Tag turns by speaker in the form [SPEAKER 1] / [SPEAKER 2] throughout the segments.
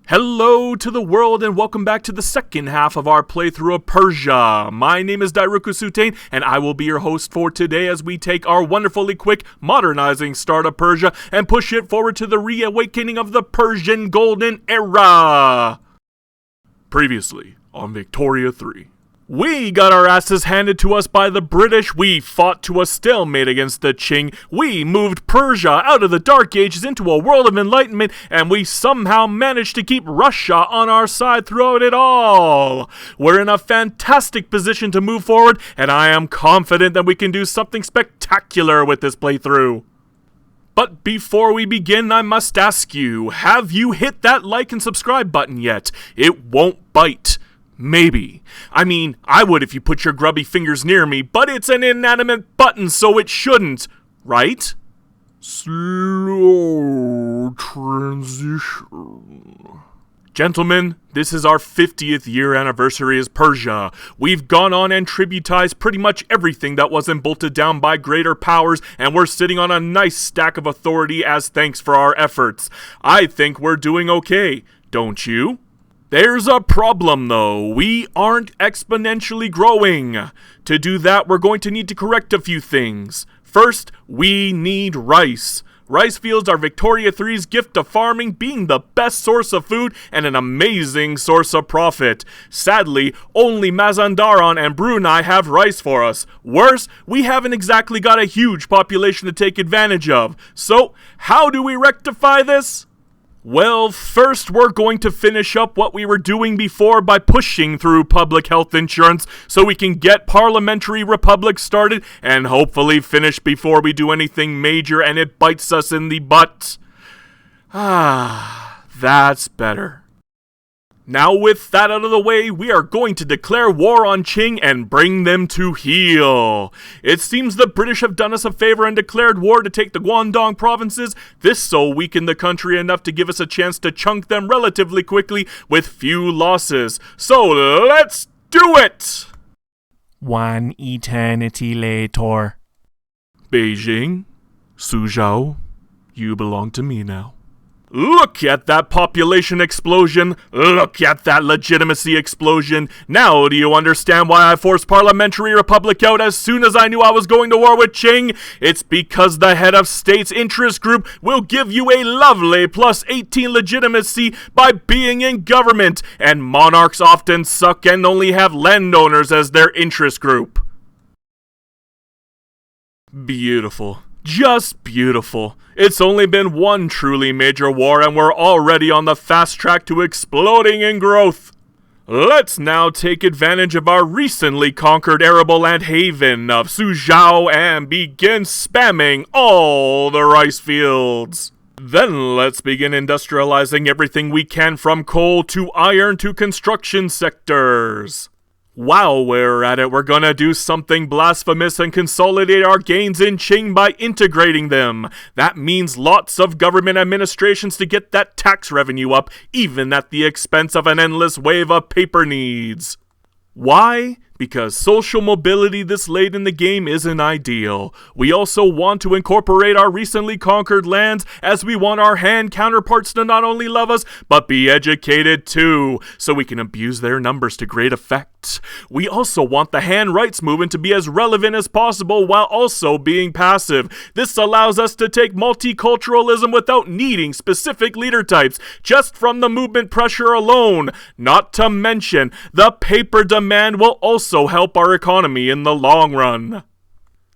[SPEAKER 1] Hello to the world and welcome back to the second half of our playthrough of Persia. My name is Dairuka and I will be your host for today as we take our wonderfully quick modernizing start of Persia and push it forward to the reawakening of the Persian Golden Era. Previously on Victoria 3. We got our asses handed to us by the British, we fought to a stalemate against the Qing, we moved Persia out of the Dark Ages into a world of enlightenment, and we somehow managed to keep Russia on our side throughout it all. We're in a fantastic position to move forward, and I am confident that we can do something spectacular with this playthrough. But before we begin, I must ask you, have you hit that like and subscribe button yet? It won't bite. Maybe. I mean, I would if you put your grubby fingers near me, but it's an inanimate button, so it shouldn't, right? Slow transition. Gentlemen, this is our 50th year anniversary as Persia. We've gone on and tributized pretty much everything that wasn't bolted down by greater powers, and we're sitting on a nice stack of authority as thanks for our efforts. I think we're doing okay, don't you? There's a problem though, we aren't exponentially growing. To do that, we're going to need to correct a few things. First, we need rice. Rice fields are Victoria 3's gift of farming, being the best source of food and an amazing source of profit. Sadly, only Mazandaran and Brunei have rice for us. Worse, we haven't exactly got a huge population to take advantage of. So, how do we rectify this? Well, first we're going to finish up what we were doing before by pushing through public health insurance so we can get parliamentary republic started and hopefully finish before we do anything major and it bites us in the butt. That's better. Now with that out of the way, we are going to declare war on Qing and bring them to heel. It seems the British have done us a favor and declared war to take the Guangdong provinces. This so weakened the country enough to give us a chance to chunk them relatively quickly with few losses. So let's do it!
[SPEAKER 2] One eternity later.
[SPEAKER 1] Beijing, Suzhou, you belong to me now. Look at that population explosion. Look at that legitimacy explosion. Now do you understand why I forced Parliamentary Republic out as soon as I knew I was going to war with Qing? It's because the head of state's interest group will give you a lovely plus 18 legitimacy by being in government, and monarchs often suck and only have landowners as their interest group. Beautiful. Just beautiful. It's only been one truly major war and we're already on the fast track to exploding in growth. Let's now take advantage of our recently conquered arable land haven of Suzhou and begin spamming all the rice fields. Then let's begin industrializing everything we can from coal to iron to construction sectors. While we're at it, we're gonna do something blasphemous and consolidate our gains in Qing by integrating them. That means lots of government administrations to get that tax revenue up, even at the expense of an endless wave of paper needs. Why? Because social mobility this late in the game isn't ideal. We also want to incorporate our recently conquered lands, as we want our Han counterparts to not only love us, but be educated too, so we can abuse their numbers to great effect. We also want the Han rights movement to be as relevant as possible while also being passive. This allows us to take multiculturalism without needing specific leader types, just from the movement pressure alone. Not to mention, the paper demand will also help our economy in the long run.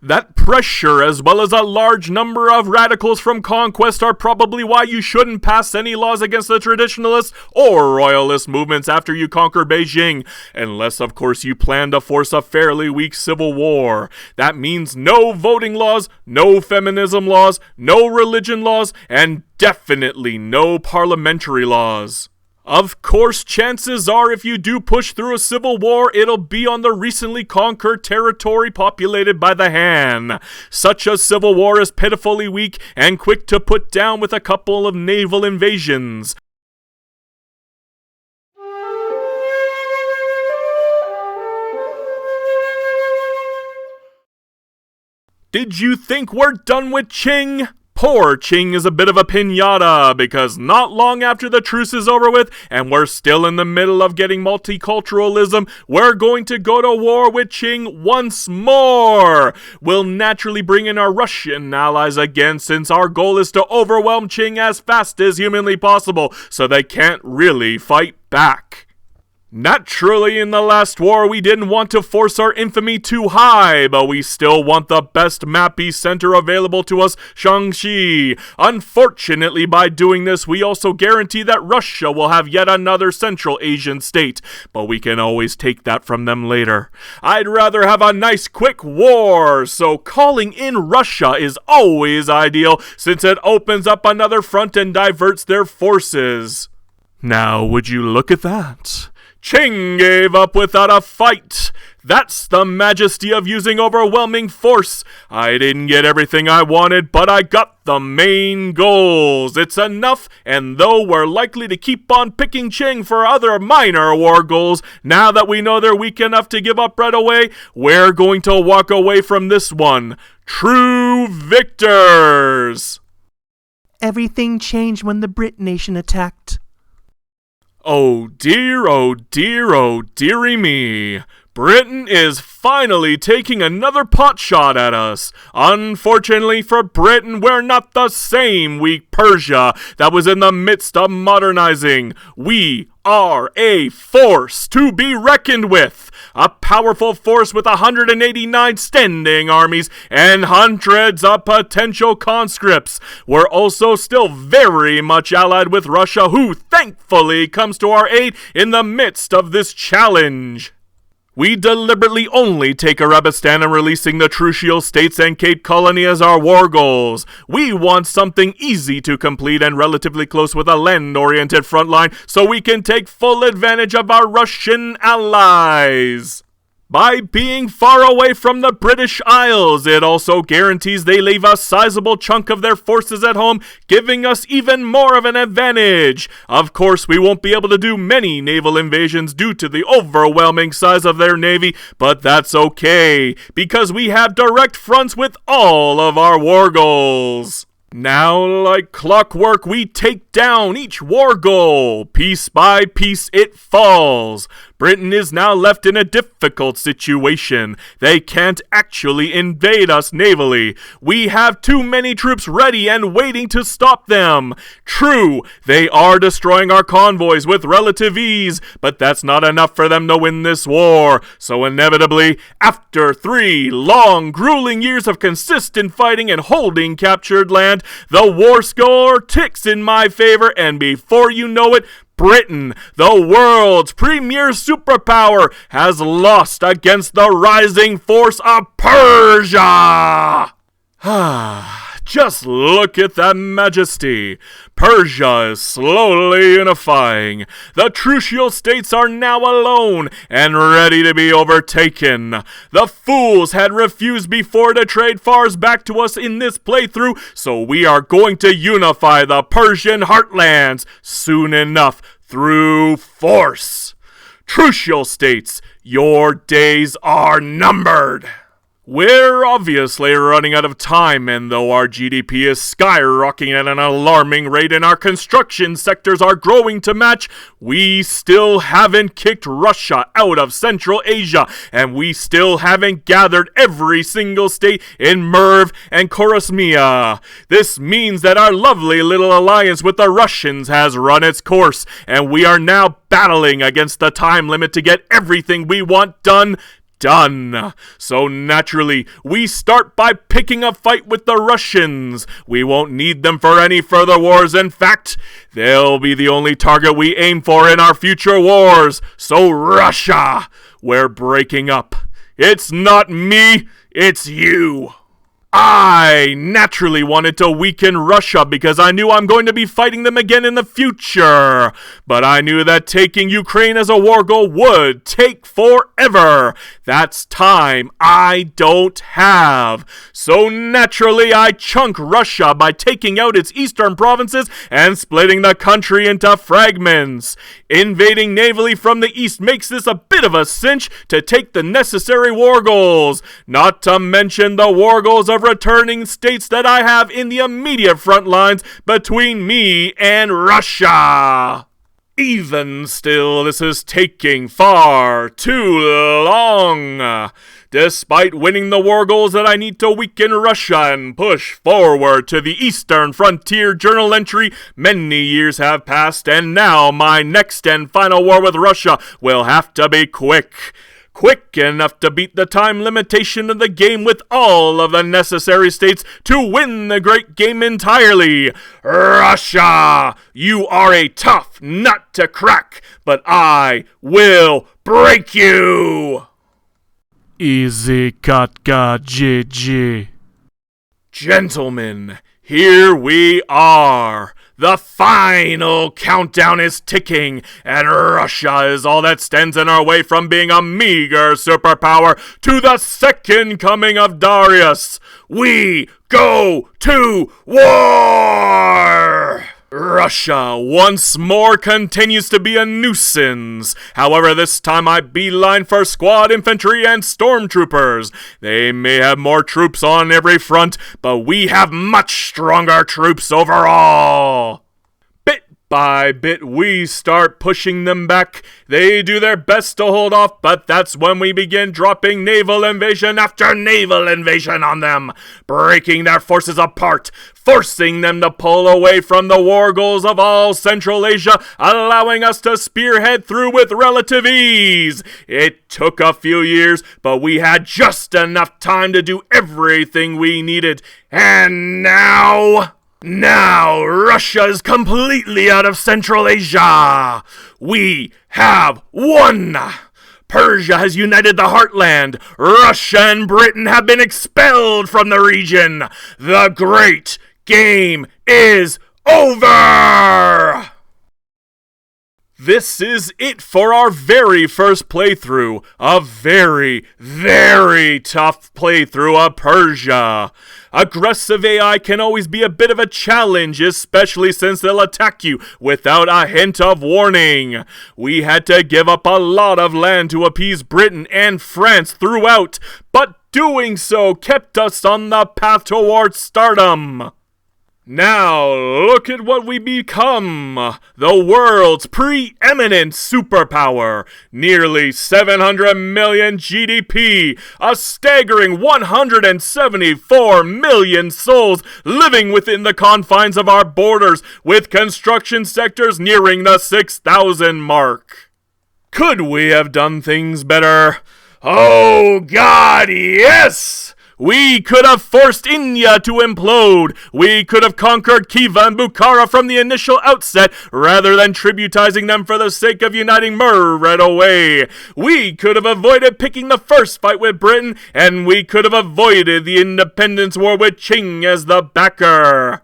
[SPEAKER 1] That pressure, as well as a large number of radicals from conquest, are probably why you shouldn't pass any laws against the traditionalist or royalist movements after you conquer Beijing, unless of course you plan to force a fairly weak civil war. That means no voting laws, no feminism laws, no religion laws, and definitely no parliamentary laws. Of course, chances are if you do push through a civil war, it'll be on the recently conquered territory populated by the Han. Such a civil war is pitifully weak and quick to put down with a couple of naval invasions. Did you think we're done with Qing? poor Qing is a bit of a piñata, because not long after the truce is over with, and we're still in the middle of getting multiculturalism, we're going to go to war with Qing once more. We'll naturally bring in our Russian allies again, since our goal is to overwhelm Qing as fast as humanly possible, so they can't really fight back. Naturally, in the last war, we didn't want to force our infamy too high, but we still want the best mappy center available to us, Shaanxi. Unfortunately, by doing this, we also guarantee that Russia will have yet another Central Asian state, but we can always take that from them later. I'd rather have a nice quick war, so calling in Russia is always ideal, since it opens up another front and diverts their forces. Now, would you look at that? Qing gave up without a fight. That's the majesty of using overwhelming force. I didn't get everything I wanted, but I got the main goals. It's enough, and though we're likely to keep on picking Qing for other minor war goals, now that we know they're weak enough to give up right away, we're going to walk away from this one true victors.
[SPEAKER 2] Everything changed when the Brit nation attacked.
[SPEAKER 1] Oh dear, oh dear, oh dearie me. Britain is finally taking another pot shot at us. Unfortunately for Britain, we're not the same weak Persia that was in the midst of modernizing. We are a force to be reckoned with. A powerful force with 189 standing armies and hundreds of potential conscripts. We're also still very much allied with Russia, who thankfully comes to our aid in the midst of this challenge. We deliberately only take Arabistan and releasing the Trucial States and Cape Colony as our war goals. We want something easy to complete and relatively close with a land-oriented front line so we can take full advantage of our Russian allies. By being far away from the British Isles, it also guarantees they leave a sizable chunk of their forces at home, giving us even more of an advantage. Of course, we won't be able to do many naval invasions due to the overwhelming size of their navy, but that's okay, because we have direct fronts with all of our war goals. Now, like clockwork, we take down each war goal. Piece by piece, it falls. Britain is now left in a difficult situation. They can't actually invade us navally. We have too many troops ready and waiting to stop them. True, they are destroying our convoys with relative ease, but that's not enough for them to win this war. So inevitably, after 3 long, grueling years of consistent fighting and holding captured land, the war score ticks in my favor, and before you know it, Britain, the world's premier superpower, has lost against the rising force of Persia. Just look at that majesty. Persia is slowly unifying. The Trucial States are now alone and ready to be overtaken. The fools had refused before to trade fars back to us in this playthrough, so we are going to unify the Persian heartlands soon enough through force. Trucial States, your days are numbered. We're obviously running out of time, and though our GDP is skyrocketing at an alarming rate and our construction sectors are growing to match, we still haven't kicked Russia out of Central Asia, and we still haven't gathered every single state in Merv and Khorasmia. This means that our lovely little alliance with the Russians has run its course, and we are now battling against the time limit to get everything we want done. So naturally, we start by picking a fight with the Russians. We won't need them for any further wars. In fact, they'll be the only target we aim for in our future wars. So Russia, we're breaking up. It's not me, it's you. I naturally wanted to weaken Russia because I knew I'm going to be fighting them again in the future. But I knew that taking Ukraine as a war goal would take forever. That's time I don't have. So naturally I chunk Russia by taking out its eastern provinces and splitting the country into fragments. Invading navally from the east makes this a bit of a cinch to take the necessary war goals. Not to mention the war goals of of returning states that I have in the immediate front lines between me and Russia. Even still, this is taking far too long. Despite winning the war goals that I need to weaken Russia and push forward to the Eastern Frontier journal entry, many years have passed, and now my next and final war with Russia will have to be quick. Quick enough to beat the time limitation of the game with all of the necessary states to win the great game entirely. Russia, you are a tough nut to crack, but I will break you.
[SPEAKER 2] Easy Katka GG.
[SPEAKER 1] Gentlemen, here we are. The final countdown is ticking, and Russia is all that stands in our way from being a meager superpower to the second coming of Darius. We go to war! Russia once more continues to be a nuisance. However, this time I beeline for squad infantry and stormtroopers. They may have more troops on every front, but we have much stronger troops overall. Bit by bit, we start pushing them back. They do their best to hold off, but that's when we begin dropping naval invasion after naval invasion on them, breaking their forces apart, forcing them to pull away from the war goals of all Central Asia, allowing us to spearhead through with relative ease. It took a few years, but we had just enough time to do everything we needed. And now Russia is completely out of Central Asia. We have won. Persia has united the heartland. Russia and Britain have been expelled from the region. The great game is over! This is it for our very first playthrough. A very, very tough playthrough of Persia. Aggressive AI can always be a bit of a challenge, especially since they'll attack you without a hint of warning. We had to give up a lot of land to appease Britain and France throughout, but doing so kept us on the path towards stardom. Now, look at what we become. The world's preeminent superpower. Nearly 700 million GDP. A staggering 174 million souls living within the confines of our borders, with construction sectors nearing the 6,000 mark. Could we have done things better? Oh God, yes! We could have forced India to implode. We could have conquered Khiva and Bukhara from the initial outset, rather than tributizing them for the sake of uniting Mur right away. We could have avoided picking the first fight with Britain, and we could have avoided the independence war with Qing as the backer.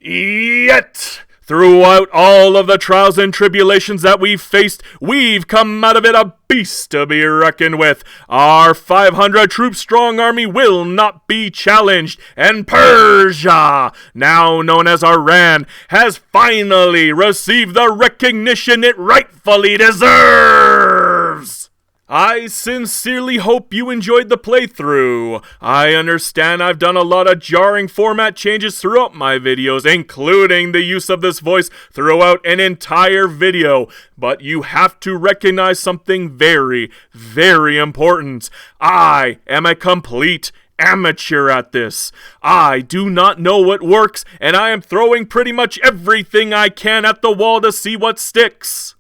[SPEAKER 1] Yet, throughout all of the trials and tribulations that we've faced, we've come out of it a beast to be reckoned with. Our 500 troop strong army will not be challenged, and Persia, now known as Iran, has finally received the recognition it rightfully deserves. I sincerely hope you enjoyed the playthrough. I understand I've done a lot of jarring format changes throughout my videos, including the use of this voice throughout an entire video, but you have to recognize something very, very important. I am a complete amateur at this. I do not know what works, and I am throwing pretty much everything I can at the wall to see what sticks.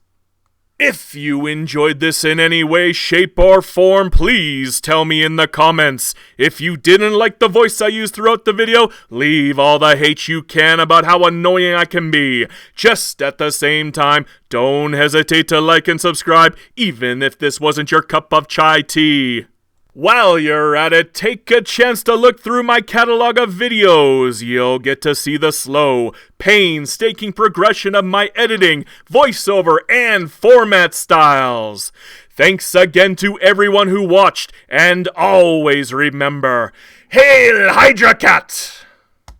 [SPEAKER 1] If you enjoyed this in any way, shape, or form, please tell me in the comments. If you didn't like the voice I used throughout the video, leave all the hate you can about how annoying I can be. Just at the same time, don't hesitate to like and subscribe, even if this wasn't your cup of chai tea. While you're at it, take a chance to look through my catalog of videos. You'll get to see the slow, painstaking progression of my editing, voiceover, and format styles. Thanks again to everyone who watched, and always remember, Hail Hydra Cat!